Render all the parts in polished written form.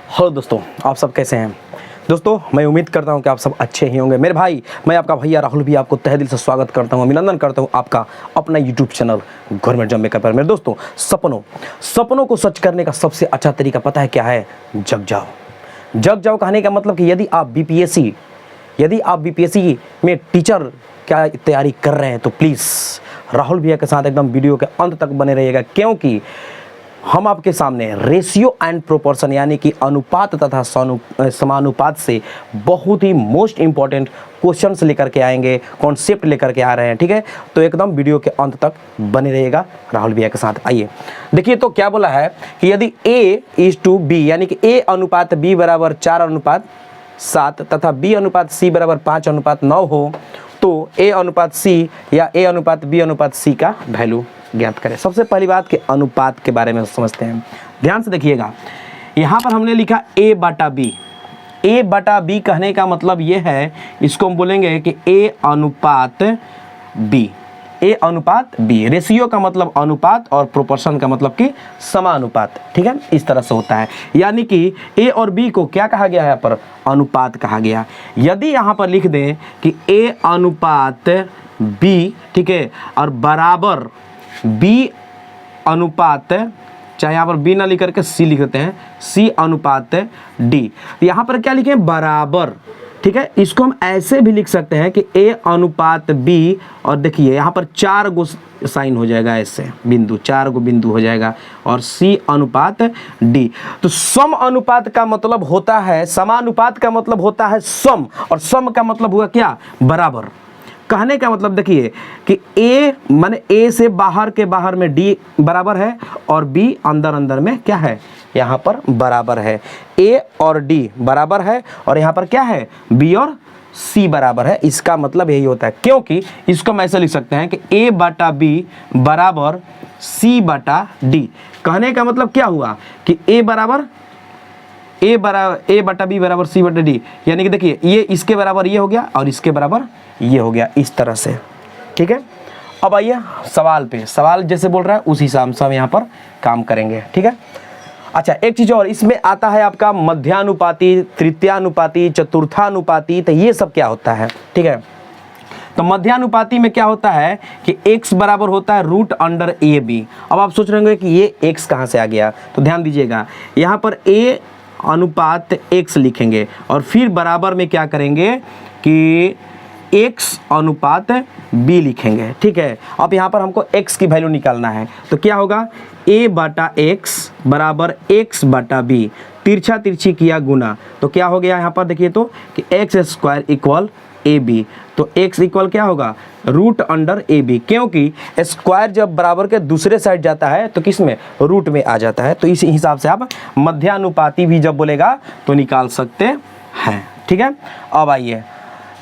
Hello दोस्तों, आप सब कैसे हैं। दोस्तों मैं उम्मीद करता हूं कि आप सब अच्छे ही होंगे। मेरे भाई, मैं आपका भैया राहुल भी आपको तहे दिल से स्वागत करता हूं, अभिनंदन करता हूं आपका अपना YouTube channel government job maker पर। मेरे दोस्तों, सपनों को सच करने का सबसे अच्छा तरीका पता है क्या है? जग जाओ कहने का मतलब कि यदि आप बीपीएससी में टीचर क्या तैयारी कर रहे हैं तो प्लीज़ राहुल भैया के साथ एकदम वीडियो के अंत तक बने रहिएगा, क्योंकि हम आपके सामने रेशियो एंड प्रोपोर्शन यानी कि अनुपात तथा समानुपात से बहुत ही मोस्ट इंपॉर्टेंट क्वेश्चंस लेकर के आएंगे, कॉन्सेप्ट लेकर के आ रहे हैं। ठीक है, तो एकदम वीडियो के अंत तक बने रहिएगा राहुल भैया के साथ। आइए देखिए, तो क्या बोला है कि यदि A:B यानी कि A अनुपात B बराबर 4:7 तथा B अनुपात C बराबर 5:9 हो तो A अनुपात C या A अनुपात B अनुपात C का वैल्यू ज्ञात करें। सबसे पहली बात कि अनुपात के बारे में समझते हैं। ध्यान से देखिएगा, यहाँ पर हमने लिखा A बटा B कहने का मतलब ये है, इसको हम बोलेंगे कि A अनुपात B। रेशियो का मतलब अनुपात और प्रोपोर्शन का मतलब कि समानुपात। ठीक है, इस तरह से होता है, यानी कि A और B को क्या कहा गया है? यहाँ पर अनुपात कहा गया। यदि यहाँ पर लिख दें कि A अनुपात B, ठीक है, और बराबर B अनुपात, चाहे यहाँ पर B ना लिख करके C लिख देते हैं, C अनुपात D। यहाँ पर क्या लिखें? बराबर। ठीक है, इसको हम ऐसे भी लिख सकते हैं कि A अनुपात B, और देखिए यहाँ पर 4 गो साइन हो जाएगा, ऐसे बिंदु, 4 गो बिंदु हो जाएगा, और C अनुपात D। तो सम अनुपात का मतलब होता है, समानुपात का मतलब होता है सम, और सम का मतलब हुआ क्या? बराबर। कहने का मतलब देखिए कि A माने A से बाहर के बाहर में D बराबर है, और B अंदर में क्या है? यहाँ पर बराबर है। A और D बराबर है, और यहाँ पर क्या है? B और C बराबर है। इसका मतलब यही होता है, क्योंकि इसको हम ऐसे लिख सकते हैं कि A बटा B बराबर C बटा D। कहने का मतलब क्या हुआ कि A बटा B बराबर C बटा D, यानी कि देखिए ये इसके बराबर ये हो गया और इसके बराबर ये हो गया, इस तरह से। ठीक है, अब आइए सवाल पे। सवाल जैसे बोल रहा है उस हिसाब से हम यहाँ पर काम करेंगे। ठीक है, अच्छा एक चीज़ और, इसमें आता है आपका मध्यानुपाती, तृतीयानुपाती, चतुर्थानुपाती। तो ये सब क्या होता है? ठीक है, तो मध्यानुपाती में क्या होता है कि x बराबर होता है √AB। अब आप सोच रहे होंगे कि ये x कहाँ से आ गया, तो ध्यान दीजिएगा, यहाँ पर A अनुपात x लिखेंगे, और फिर बराबर में क्या करेंगे कि x अनुपात b लिखेंगे। ठीक है, अब यहाँ पर हमको x की वैल्यू निकालना है, तो क्या होगा? a बटा x बराबर x बटा b, तिरछा तिरछी किया गुना, तो क्या हो गया यहाँ पर देखिए तो कि x² इक्वल AB। तो x इक्वल क्या होगा? √AB, क्योंकि स्क्वायर जब बराबर के दूसरे साइड जाता है तो किस में? रूट में आ जाता है। तो इस हिसाब से आप मध्यानुपाती भी जब बोलेगा तो निकाल सकते हैं। ठीक है, अब आइए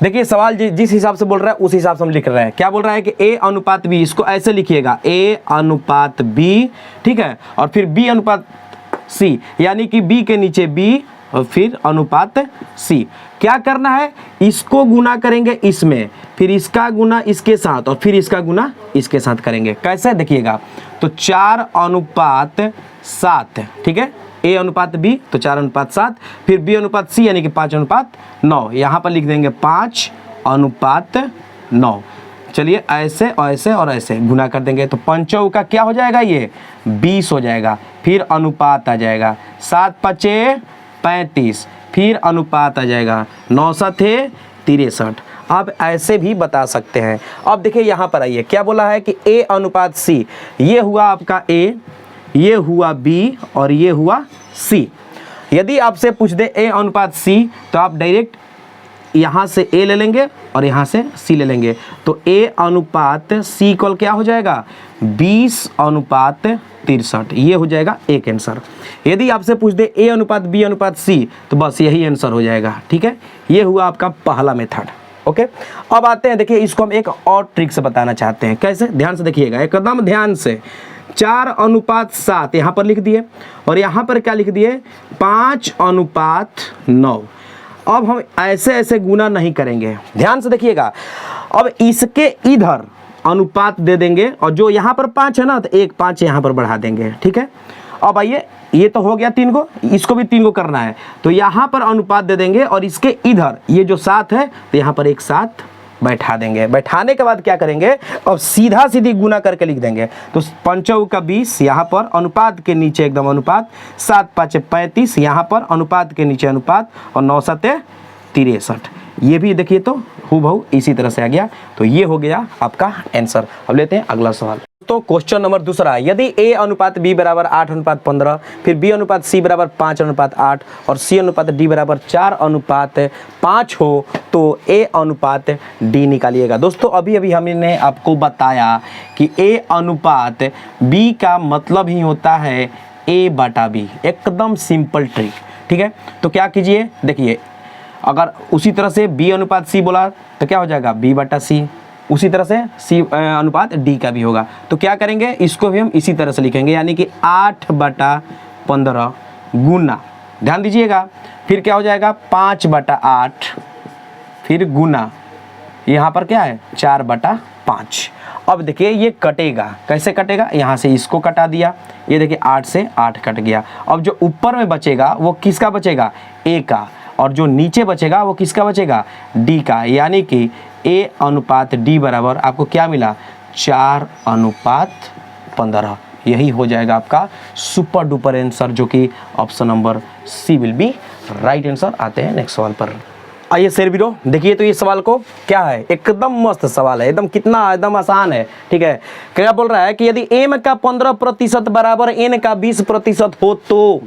देखिए, सवाल जिस हिसाब से बोल रहा है उस हिसाब से हम लिख रहे हैं। क्या बोल रहा है कि A अनुपात B, इसको ऐसे लिखिएगा A अनुपात B, ठीक है, और फिर B अनुपात C, यानी कि B के नीचे B और फिर अनुपात C। क्या करना है? इसको गुना करेंगे इसमें, फिर इसका गुना इसके साथ, और फिर इसका गुना इसके साथ करेंगे। कैसे? देखिएगा, तो 4:7, ठीक है, A अनुपात B तो 4:7, फिर B अनुपात C यानी कि 5:9। यहाँ पर लिख देंगे 5:9। चलिए ऐसे और ऐसे और ऐसे गुना कर देंगे, तो 5 का क्या हो जाएगा? ये 20 हो जाएगा। फिर अनुपात आ जाएगा 7×5 = 35, फिर अनुपात आ जाएगा 9×7 = 63। आप ऐसे भी बता सकते हैं। अब देखिए यहाँ पर आइए, क्या बोला है कि A अनुपात C, ये हुआ आपका A, ये हुआ B और ये हुआ C। यदि आपसे पूछ दे A अनुपात C, तो आप डायरेक्ट यहाँ से A ले लेंगे और यहाँ से C ले लेंगे, तो A अनुपात C इक्वल क्या हो जाएगा? 20:63। ये हो जाएगा एक आंसर। यदि आपसे पूछ दे A अनुपात B अनुपात C, तो बस यही आंसर हो जाएगा। ठीक है, ये हुआ आपका पहला मेथड। ओके, अब आते हैं, देखिए इसको हम एक और ट्रिक से बताना चाहते हैं। कैसे? ध्यान से देखिएगा, एकदम ध्यान से। 4:7 यहाँ पर लिख दिए, और यहाँ पर क्या लिख दिए? 5:9। अब हम ऐसे ऐसे गुना नहीं करेंगे, ध्यान से देखिएगा। अब इसके इधर अनुपात दे देंगे, और जो यहाँ पर 5 है ना, तो एक 5 यहाँ पर बढ़ा देंगे। ठीक है, अब आइए, ये तो हो गया 3 को, इसको भी 3 को करना है, तो यहाँ पर अनुपात दे देंगे और इसके इधर ये जो 7 है तो यहाँ पर एक 7 बैठा देंगे। बैठाने के बाद क्या करेंगे, अब सीधा सीधी गुना करके लिख देंगे। तो 5 का 20 यहाँ पर अनुपात के नीचे एकदम अनुपात, 7 5 35 यहाँ पर अनुपात के नीचे अनुपात, और 9 7 63। ये भी देखिए तो हूबहू इसी तरह से आ गया। तो ये हो गया आपका आंसर। अब लेते हैं अगला सवाल। तो क्वेश्चन नंबर दूसरा, यदि A अनुपात B बराबर 8:15, फिर B अनुपात C बराबर 5:8 और C अनुपात D बराबर 4:5 हो तो A अनुपात D निकालिएगा। दोस्तों अभी अभी हमने आपको बताया कि A अनुपात B का मतलब ही होता है A/B, एकदम सिंपल ट्रिक, ठीक है। तो क्या कीजिए, देखिए अगर उसी तरह से B अनुपात C बोला तो क्या हो जाएगा B/C, उसी तरह से C अनुपात D का भी होगा। तो क्या करेंगे, इसको भी हम इसी तरह से लिखेंगे, यानी कि 8/15 गुना, ध्यान दीजिएगा, फिर क्या हो जाएगा 5/8, फिर गुना, यहाँ पर क्या है 4/5। अब देखिए ये कटेगा, कैसे कटेगा, यहाँ से इसको कटा दिया, ये देखिए 8 से 8 कट गया। अब जो ऊपर में बचेगा वो किसका बचेगा, A का, और जो नीचे बचेगा वो किसका बचेगा, D का, यानी कि A अनुपात D बराबर आपको क्या मिला 4:15। यही हो जाएगा आपका सुपर डुपर आंसर, जो कि option number C will be right answer. आते हैं नेक्स्ट सवाल पर। आइए शेर वीरो, देखिए तो ये सवाल को क्या है, एकदम मस्त सवाल है, एकदम कितना एकदम आसान है, ठीक है। क्या बोल रहा है कि यदि M का 15% बराबर N का 20% हो तो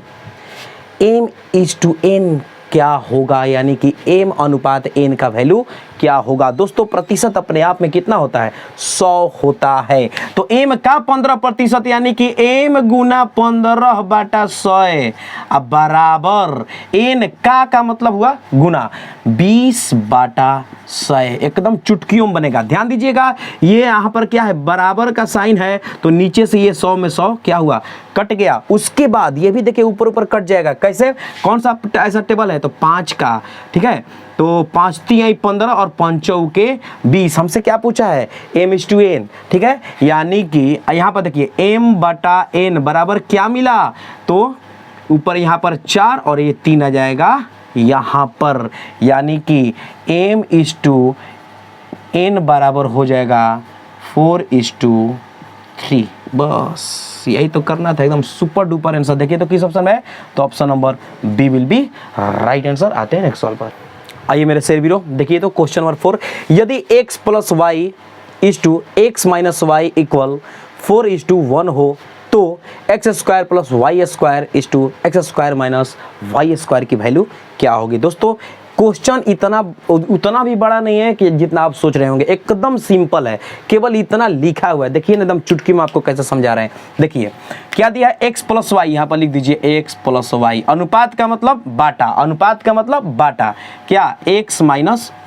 M/N क्या होगा, यानी कि M अनुपात N का वैल्यू क्या होगा। दोस्तों प्रतिशत अपने आप में कितना होता है, 100 होता है। तो M का 15% यानी कि M गुना 15/100 अब बराबर N का मतलब हुआ गुना 20/100, एकदम चुटकियों में बनेगा। ध्यान दीजिएगा, ये यहाँ पर क्या है, बराबर का साइन है, तो नीचे से ये 100 में 100 क्या हुआ, कट गया। उसके बाद ये भी देखिए ऊपर ऊपर कट जाएगा, कैसे, कौन सा ऐसा टेबल है, तो 5 का, ठीक है। तो 5 3 15 और 5 के 20, हमसे क्या पूछा है M/N, ठीक है। यानी कि यहाँ पर देखिए M/N बराबर क्या मिला, तो ऊपर यहाँ पर 4 और ये 3 आ जाएगा यहाँ पर, यानी कि M/N बराबर हो जाएगा 4:3। बस यही तो करना था, एकदम सुपर डुपर आंसर। देखिए तो किस ऑप्शन में है, तो option number B will be right answer. आते हैं नेक्स्ट सवाल पर। आइए मेरे शेर वीरो, देखिए तो क्वेश्चन नंबर 4, यदि x + y = x - y = 4:1 हो तो x² + y² = x² - y² की वैल्यू क्या होगी। दोस्तों क्वेश्चन उतना भी बड़ा नहीं है कि जितना आप सोच रहे होंगे, एकदम सिंपल है, केवल इतना लिखा हुआ है। देखिए ना, एकदम चुटकी में आपको कैसे समझा रहे हैं। देखिए क्या दिया है, x + y, यहाँ पर लिख दीजिए x + y, अनुपात का मतलब बाटा, अनुपात का मतलब बाटा, क्या x -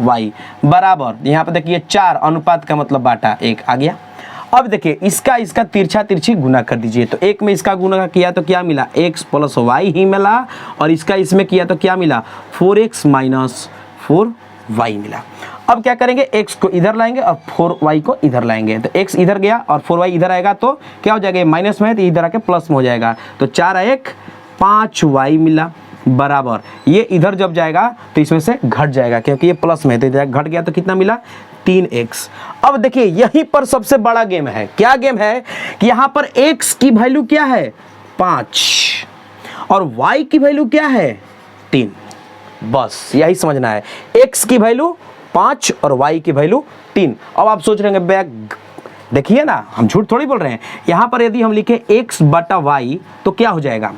y बराबर, यहाँ पर देखिए 4, अनुपात का मतलब बाटा 1 आ गया। अब देखिए इसका तिरछा तिरछी गुना कर दीजिए, तो एक में इसका गुना किया तो क्या मिला, x + y ही मिला, और इसका इसमें किया तो क्या मिला, 4x - 4y मिला। अब क्या करेंगे, x को इधर लाएंगे और 4y को इधर लाएंगे, तो x इधर गया और 4y इधर आएगा, तो क्या हो जाएगा, माइनस में है तो इधर आके प्लस में हो जाएगा, तो 4 1 5y मिला बराबर, ये इधर जब जाएगा तो इसमें से घट जाएगा, क्योंकि ये प्लस में है तो इधर घट गया, तो कितना मिला 3x। अब देखिए यहीं पर सबसे बड़ा गेम है, क्या गेम है कि यहाँ पर x की वैल्यू क्या है 5 और y की वैल्यू क्या है 3, बस यही समझना है, x की वैल्यू 5 और y की वैल्यू 3। अब आप सोच रहे हैं देखिए ना, हम झूठ थोड़ी बोल रहे हैं, यहाँ पर यदि हम लिखे x/y तो क्या हो जाएगा,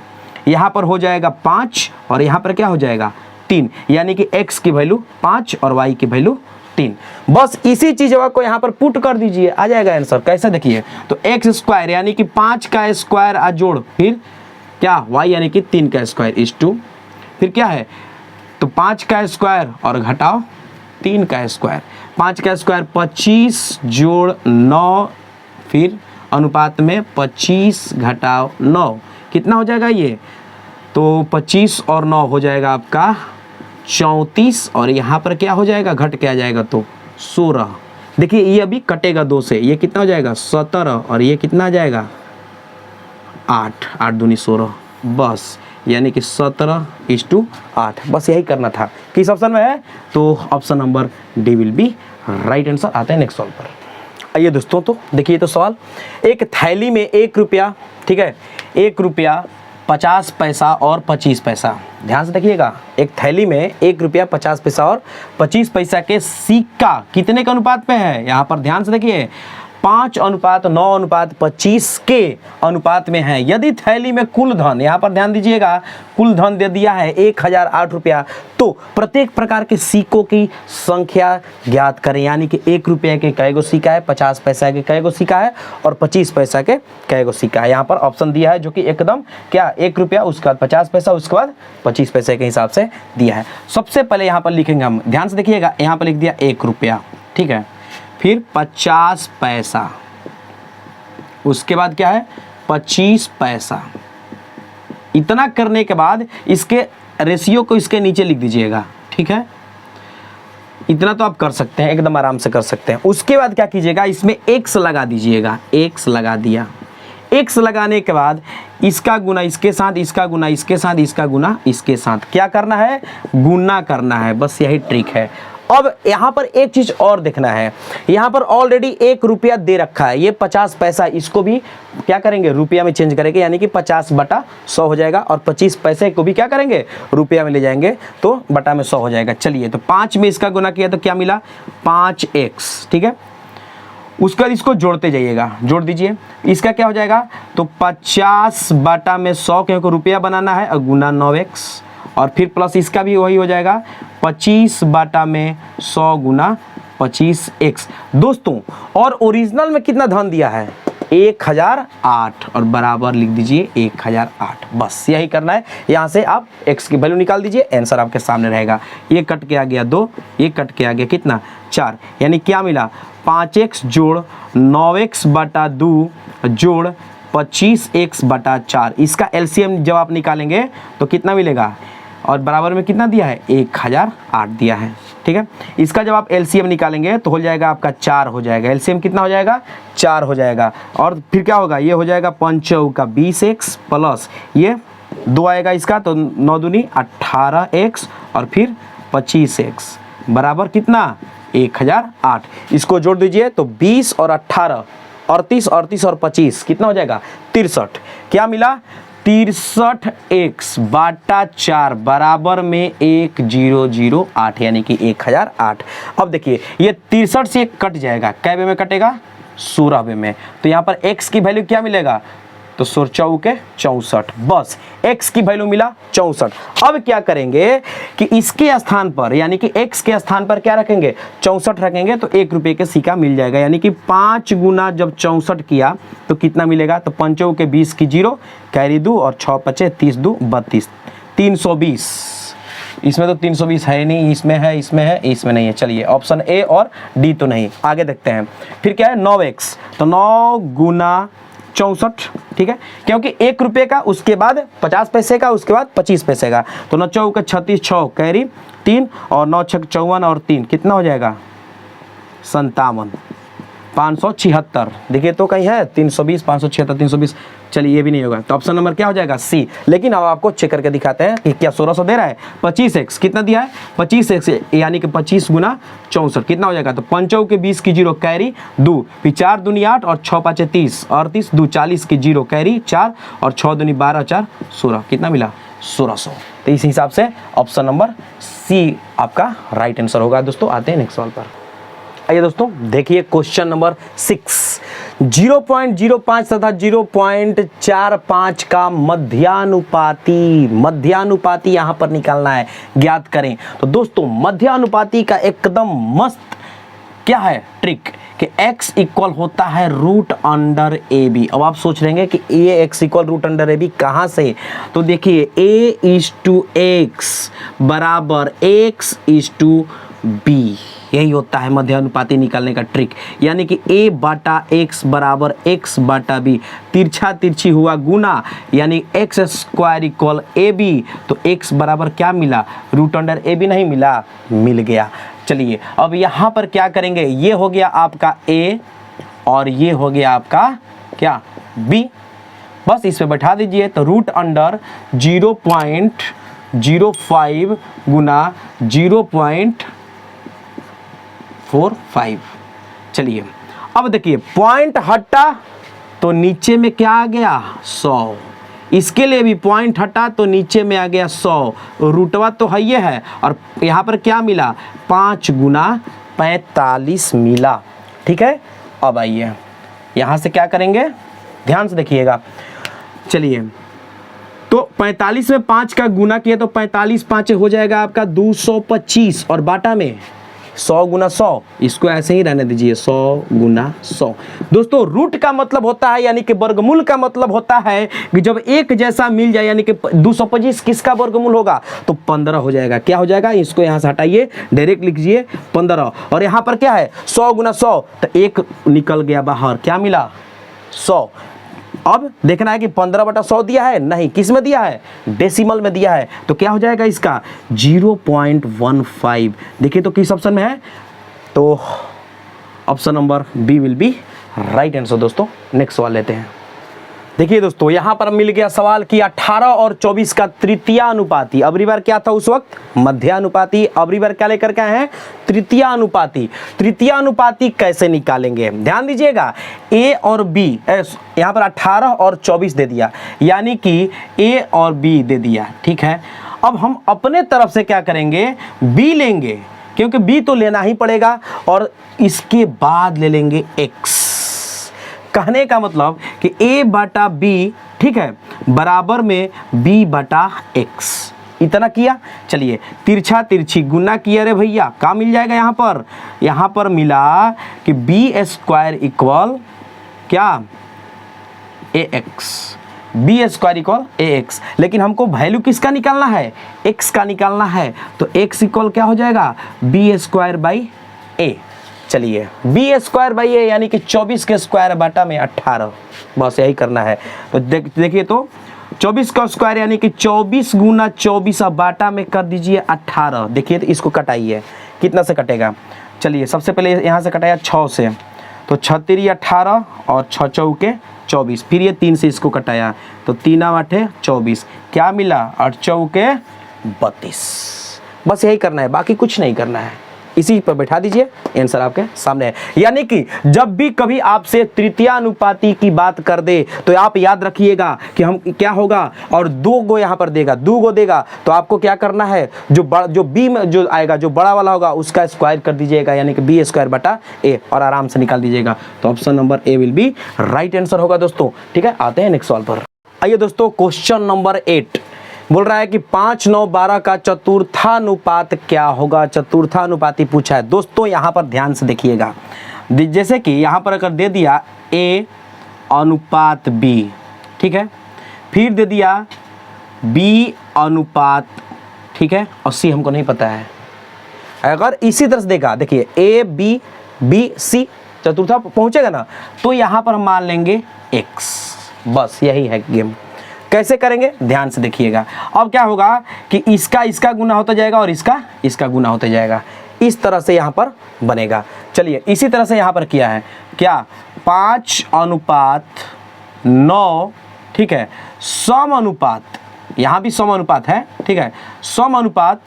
यहाँ पर हो जाएगा 5 और यहाँ पर क्या हो जाएगा 3, यानी कि x की वैल्यू 5 और y की वैल्यू 3। बस इसी चीज को यहाँ पर पुट कर दीजिए, आ जाएगा आंसर। कैसे, देखिए तो x² यानी कि 5 का स्क्वायर आ जोड़, फिर क्या y यानी कि 3 का स्क्वायर = फिर क्या है, तो 5 का स्क्वायर और घटाओ 3 का स्क्वायर, 5 का स्क्वायर 25 जोड़ 9, फिर अनुपात में 25 घटाओ 9 कितना हो जाएगा ये, तो 25 और 9 हो जाएगा आपका 34, और यहाँ पर क्या हो जाएगा, घट के आ जाएगा तो 16। देखिए ये अभी कटेगा 2 से, ये कितना हो जाएगा 17, और ये कितना आ जाएगा 8, 8 दूनी 16, बस यानी कि 17:8। बस यही करना था। किस ऑप्शन में है? तो option number D will be right answer. आते हैं नेक्स्ट सवाल पर। आइए दोस्तों, तो देखिए तो सवाल, एक थैली में 1 रुपया, ठीक है, 1 रुपया 50 पैसा और 25 पैसा, ध्यान से देखिएगा, एक थैली में 1 रुपया 50 पैसा और 25 पैसा के सिक्का कितने के अनुपात में है? यहाँ पर ध्यान से देखिए, 5:9:25 के अनुपात में है। यदि थैली में कुल धन, यहाँ पर ध्यान दीजिएगा, कुल धन दे दिया है 1008 रुपया, तो प्रत्येक प्रकार के सिक्कों की संख्या ज्ञात करें। यानी कि 1 रुपये के कई गो सिक्का है, 50 पैसा के कई गो सिक्का है और 25 पैसा के कई गो सिक्का है। यहाँ पर ऑप्शन दिया है जो कि एकदम क्या, 1 रुपया, उसके बाद 50 पैसा, उसके बाद 25 पैसे के हिसाब से दिया है। सबसे पहले यहाँ पर लिखेंगे हम, ध्यान से देखिएगा, यहाँ पर लिख दिया 1 रुपया, ठीक है, फिर 50 पैसा, उसके बाद क्या है 25 पैसा। इतना करने के बाद इसके रेशियो को इसके नीचे लिख दीजिएगा, ठीक है, इतना तो आप कर सकते हैं, एकदम आराम से कर सकते हैं। उसके बाद क्या कीजिएगा, इसमें x लगा दीजिएगा, x लगा दिया। x लगाने के बाद इसका गुना इसके साथ, इसका गुना इसके साथ, इसका गुना इसके साथ, क्या करना है, गुना करना है, बस यही ट्रिक है। अब यहाँ पर एक चीज और देखना है, यहाँ पर ऑलरेडी 1 रुपया दे रखा है, ये 50 पैसा, इसको भी क्या करेंगे, रुपया में चेंज करेंगे, यानी कि 50/100 हो जाएगा, और 25 पैसे को भी क्या करेंगे, रुपया में ले जाएंगे तो बटा में 100 हो जाएगा। चलिए, तो 5 में इसका गुना किया तो क्या मिला, 5x, ठीक है। उसका इसको जोड़ते जाइएगा, जोड़ दीजिए, इसका क्या हो जाएगा, तो 50/100, क्योंकि रुपया बनाना है, और गुना 9x, और फिर प्लस इसका भी वही हो जाएगा 25/100 गुना 25x। दोस्तों, और ओरिजिनल में कितना धन दिया है, 1008, और बराबर लिख दीजिए 1008। बस यही करना है। यहाँ से आप x की वैल्यू निकाल दीजिए, आंसर आपके सामने रहेगा। ये कट के आ गया 2, ये कट के आ गया कितना, 4, यानी क्या मिला, 5x जोड़ 9x/2 जोड़ 25x/4। इसका एलसीएम जब आप निकालेंगे तो कितना मिलेगा, और बराबर में कितना दिया है, 1008 दिया है, ठीक है। इसका जब आप एलसीएम निकालेंगे तो हो जाएगा आपका 4 हो जाएगा, एलसीएम कितना हो जाएगा, 4 हो जाएगा। और फिर क्या होगा, ये हो जाएगा 5 का 20x प्लस ये 2 आएगा इसका, तो 9 दूनी 18x और फिर 25x बराबर कितना, 1008। इसको जोड़ दीजिए तो 20 और 18, 38, 38 और 25 कितना हो जाएगा, 63। क्या मिला, 63x/4 बराबर में 1008, यानी कि 1008। अब देखिए, ये 63 से कट जाएगा, कै वे में कटेगा, 16 वे में, तो यहाँ पर x की वैल्यू क्या मिलेगा, तो 16 के 64, बस x की वैल्यू मिला 64। अब क्या करेंगे कि इसके स्थान पर, यानी कि x के स्थान पर क्या रखेंगे, 64 रखेंगे, तो 1 रुपये के सिक्का मिल जाएगा। यानी कि 5 गुना जब 64 किया तो कितना मिलेगा, तो 5 के 20 की 0 कैरी 2 और 6 5 30 2 32, 320। इसमें तो 320 है नहीं, इसमें है, इसमें है, इसमें नहीं है। चलिए, ऑप्शन ए और डी तो नहीं, आगे देखते हैं। फिर क्या है, 9x, तो 9 गुना 64, ठीक है, क्योंकि 1 रुपये का, उसके बाद 50 पैसे का, उसके बाद 25 पैसे का, तो 9 चौका 36, 6 कैरी 3 और 9 6 54 और 3 कितना हो जाएगा, 57, 576। देखिए तो कहीं है 320, 576, 320, चलिए ये भी नहीं होगा, तो ऑप्शन नंबर क्या हो जाएगा, सी। लेकिन अब आपको चेक करके दिखाते हैं कि क्या 1600 दे रहा है, 25x कितना दिया है, 25x यानी कि 25 गुना 64 कितना हो जाएगा, तो 5 के 20 की 0 कैरी 2, फिर 4 दूनी 8 और 6 5 30, 38 2 40 की 0 कैरी 4 और 6 दूनी 12 4 16, कितना मिला, 1600। तो इस हिसाब से ऑप्शन नंबर सी आपका राइट आंसर होगा। दोस्तों, आते हैं नेक्स्ट सवाल पर। आइए दोस्तों, देखिए क्वेश्चन नंबर 6, 0.05 तथा 0.45 का मध्यानुपाती यहाँ पर निकालना है, ज्ञात करें। तो दोस्तों, मध्यानुपाती का एकदम मस्त क्या है ट्रिक कि x इक्वल होता है √√AB। अब आप सोच रहे हैं कि ये x इक्वल √√AB कहाँ से, तो देखिए A/x बराबर x/b, यही होता है मध्यानुपाती निकालने का ट्रिक। यानी कि a/x बराबर x/b, तिरछा तिरछी हुआ गुना, यानी x² इक्वल AB, तो x बराबर क्या मिला, √√AB नहीं मिला, मिल गया। चलिए, अब यहाँ पर क्या करेंगे, ये हो गया आपका a और ये हो गया आपका क्या, b। बस इस पे बैठा दीजिए। तो रूट अंडर 0.05 गुना 0.45। चलिए अब देखिए पॉइंट हटा तो नीचे में क्या आ गया 100, इसके लिए भी पॉइंट हटा तो नीचे में आ गया 100, रूटवा तो है ये है और यहाँ पर क्या मिला 5 गुना 45 मिला। ठीक है, अब आइए यहाँ से क्या करेंगे, ध्यान से देखिएगा। चलिए तो 45 में 5 का गुना किया तो 45 5 हो जाएगा आपका 225 और बाटा में 100 गुना 100, इसको ऐसे ही रहने दीजिए 100 गुना 100। दोस्तों रूट का मतलब होता है यानी कि वर्गमूल का मतलब होता है कि जब एक जैसा मिल जाए, यानी कि 225 किसका वर्गमूल होगा तो 15 हो जाएगा। क्या हो जाएगा, इसको यहाँ से हटाइए, डायरेक्ट लिख लीजिए 15। और यहाँ पर क्या है 100 गुना 100 तो 1 निकल गया बाहर, क्या मिला 100। अब देखना है कि 15/100 दिया है, नहीं, किस में दिया है डेसिमल में दिया है, तो क्या हो जाएगा इसका 0.15। देखिए तो किस ऑप्शन में है, तो option number B will be right answer. दोस्तों नेक्स्ट सवाल लेते हैं। देखिए दोस्तों यहाँ पर मिल गया सवाल कि 18 और 24 का तृतीयानुपाती, अबरी बार क्या था उस वक्त मध्यानुपाती, अबरी बार क्या लेकर के आए हैं तृतीयानुपाती। तृतीयानुपाती कैसे निकालेंगे, ध्यान दीजिएगा। ए और बी, यहाँ पर 18 और 24 दे दिया, यानी कि ए और बी दे दिया, ठीक है। अब हम अपने तरफ से क्या करेंगे, बी लेंगे, क्योंकि बी तो लेना ही पड़ेगा, और इसके बाद ले लेंगे एक्स। कहने का मतलब कि a बटा b, ठीक है, बराबर में b बटा x, इतना किया। चलिए तिरछा तिरछी गुना किया रे भैया, क्या मिल जाएगा यहाँ पर मिला कि b स्क्वायर इक्वल क्या ax, b square equal ax। लेकिन हमको वैल्यू किसका निकालना है, x का निकालना है, तो x इक्वल क्या हो जाएगा b स्क्वायर बाई a। चलिए बी स्क्वायर बाई ए यानी कि 24 के स्क्वायर बाटा में 18, बस यही करना है। तो देखिए तो 24 का स्क्वायर यानी कि 24 गुना 24 अब बाटा में कर दीजिए 18। देखिए तो इसको कटाइए, कितना से कटेगा, चलिए सबसे पहले यहाँ से कटाया 6 से, तो 6 3 18 और 6 चौके 24, फिर ये 3 से इसको कटाया तो 3 8 24, क्या मिला 8 चौके 32। बस यही करना है, बाकी कुछ नहीं करना है, इसी पर बैठा दीजिए, आंसर आपके सामने है। यानी कि जब भी कभी आपसे तृतीयानुपाती की बात कर दे तो आप याद रखिएगा कि हम क्या होगा, और 2 गो यहाँ पर देगा, 2 गो देगा तो आपको क्या करना है, जो बी में जो आएगा, जो बड़ा वाला होगा उसका स्क्वायर कर दीजिएगा, यानी कि बी स्क्वायर बटा ए, और आराम से निकाल दीजिएगा। तो option number A will be right answer होगा दोस्तों। ठीक है, आते हैं नेक्स्ट सवाल पर। आइए दोस्तों, क्वेश्चन नंबर 8 बोल रहा है कि 5 9 12 का चतुर्थानुपात क्या होगा। चतुर्थानुपाती पूछा है दोस्तों, यहाँ पर ध्यान से देखिएगा। जैसे कि यहाँ पर अगर दे दिया a अनुपात b, ठीक है, फिर दे दिया b अनुपात, ठीक है, और c हमको नहीं पता है। अगर इसी तरह से देगा, देखिए a b b c चतुर्था पहुँचेगा ना, तो यहाँ पर हम मान लेंगे x। बस यही है गेम। कैसे करेंगे, ध्यान से देखिएगा। अब क्या होगा कि इसका गुना होता जाएगा और इसका गुना होता जाएगा, इस तरह से यहाँ पर बनेगा। चलिए इसी तरह से यहाँ पर किया है क्या, 5 अनुपात 9, ठीक है, सम अनुपात, यहाँ भी सम अनुपात है, ठीक है, सम अनुपात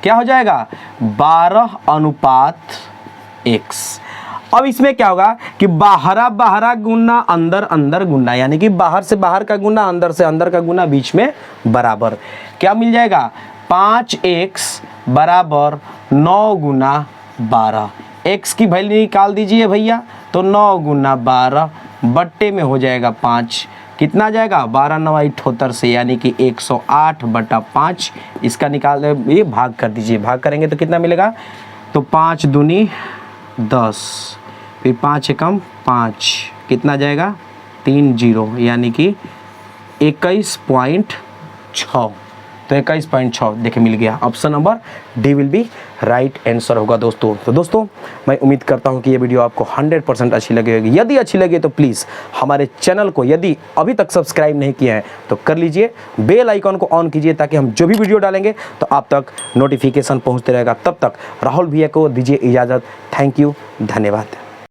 क्या हो जाएगा 12 अनुपात x। अब इसमें क्या होगा कि बाहरा गुना अंदर गुना, यानी कि बाहर से बाहर का गुना, अंदर से अंदर का गुना, बीच में बराबर। क्या मिल जाएगा 5x बराबर 9 गुना 12। x की वैल्यू निकाल दीजिए भैया, तो 9 गुना 12 बट्टे में हो जाएगा 5, कितना आ जाएगा 12 9 78 से, यानी कि 108 बटा 5। इसका निकाल ये भाग कर दीजिए, भाग करेंगे तो कितना मिलेगा, तो 5 दूनी 10, फिर 5 एकम 5, कितना जाएगा 3 0, यानी कि 21.6। तो 21.6 देखिए मिल गया। Option number D will be right answer होगा दोस्तों। तो दोस्तों मैं उम्मीद करता हूं कि ये वीडियो आपको 100% अच्छी लगी होगी। यदि अच्छी लगे तो प्लीज़ हमारे चैनल को यदि अभी तक सब्सक्राइब नहीं किया है तो कर लीजिए, बेल आइकॉन को ऑन कीजिए ताकि हम जो भी वीडियो डालेंगे तो आप तक नोटिफिकेशन पहुँचते रहेगा। तब तक राहुल भैया को दीजिए इजाज़त। थैंक यू, धन्यवाद।